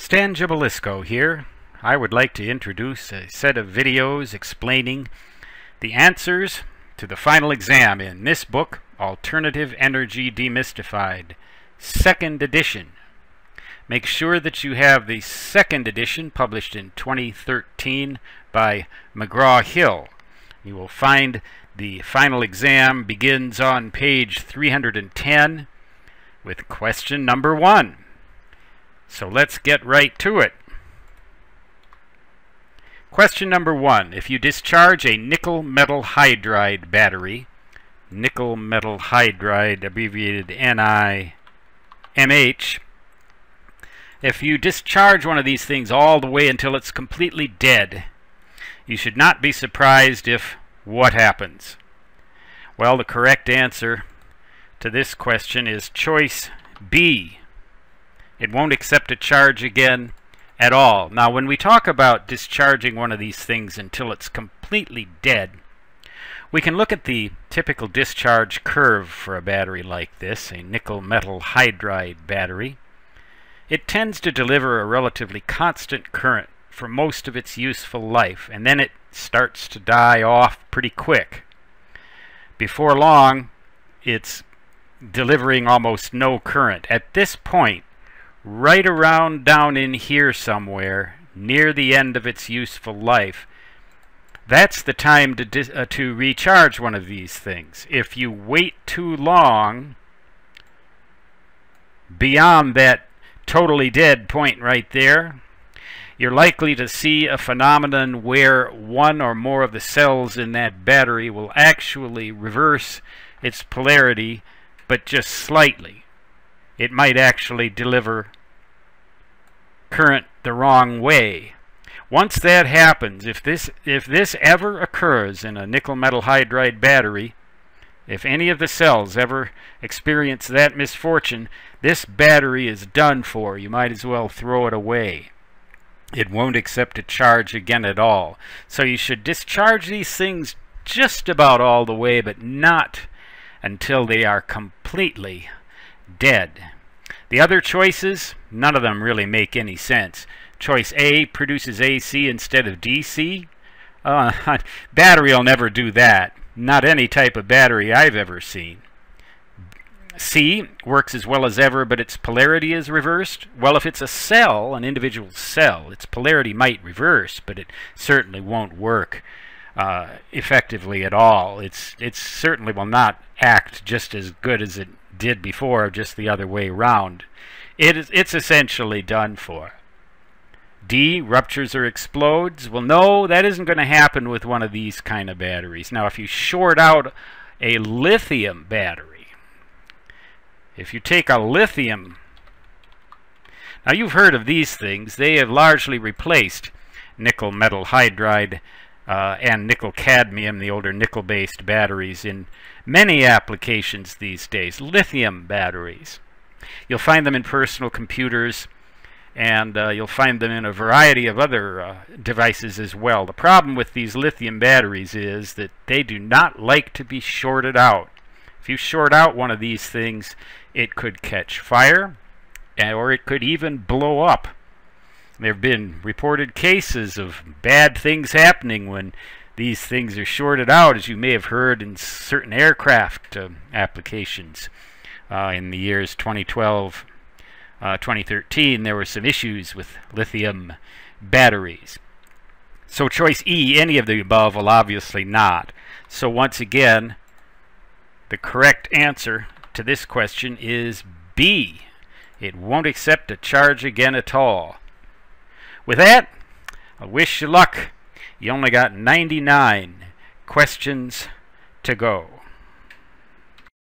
Stan Gibilisco here. I would like to introduce a set of videos explaining the answers to the final exam in this book, Alternative Energy Demystified, 2nd edition. Make sure that you have the 2nd edition published in 2013 by McGraw-Hill. You will find the final exam begins on page 310 with question number 1. So let's get right to it. Question number 1. If you discharge a nickel-metal-hydride battery, nickel-metal-hydride, abbreviated NiMH, if you discharge one of these things all the way until it's completely dead, you should not be surprised if what happens? Well, the correct answer to this question is choice B. It won't accept a charge again at all. Now, when we talk about discharging one of these things until it's completely dead, we can look at the typical discharge curve for a battery like this, a nickel-metal-hydride battery. It tends to deliver a relatively constant current for most of its useful life, and then it starts to die off pretty quick. Before long, it's delivering almost no current. At this point, right around down in here somewhere, near the end of its useful life, that's the time to recharge one of these things. If you wait too long beyond that totally dead point right there, you're likely to see a phenomenon where one or more of the cells in that battery will actually reverse its polarity, but just slightly. It might actually deliver current the wrong way. Once that happens, if this ever occurs in a nickel-metal-hydride battery, if any of the cells ever experience that misfortune, this battery is done for. You might as well throw it away. It won't accept a charge again at all. So you should discharge these things just about all the way, but not until they are completely dead. The other choices, none of them really make any sense. Choice A produces AC instead of DC. Battery will never do that. Not any type of battery I've ever seen. C works as well as ever, but its polarity is reversed. Well, if it's a cell, an individual cell, its polarity might reverse, but it certainly won't work effectively at all. It certainly will not act just as good as it did before, just the other way around. It's essentially done for. D, ruptures or explodes. Well, no, that isn't going to happen with one of these kind of batteries. Now, if you short out a lithium battery, if you take a lithium, now you've heard of these things. They have largely replaced nickel-metal-hydride and nickel-cadmium, the older nickel-based batteries, in many applications these days. Lithium batteries. You'll find them in personal computers, and you'll find them in a variety of other devices as well. The problem with these lithium batteries is that they do not like to be shorted out. If you short out one of these things, it could catch fire, or it could even blow up. There have been reported cases of bad things happening when these things are shorted out, as you may have heard in certain aircraft applications. In the years 2012, 2013, there were some issues with lithium batteries. So choice E, any of the above, will obviously not. So once again, the correct answer to this question is B. It won't accept a charge again at all. With that, I wish you luck. You only got 99 questions to go.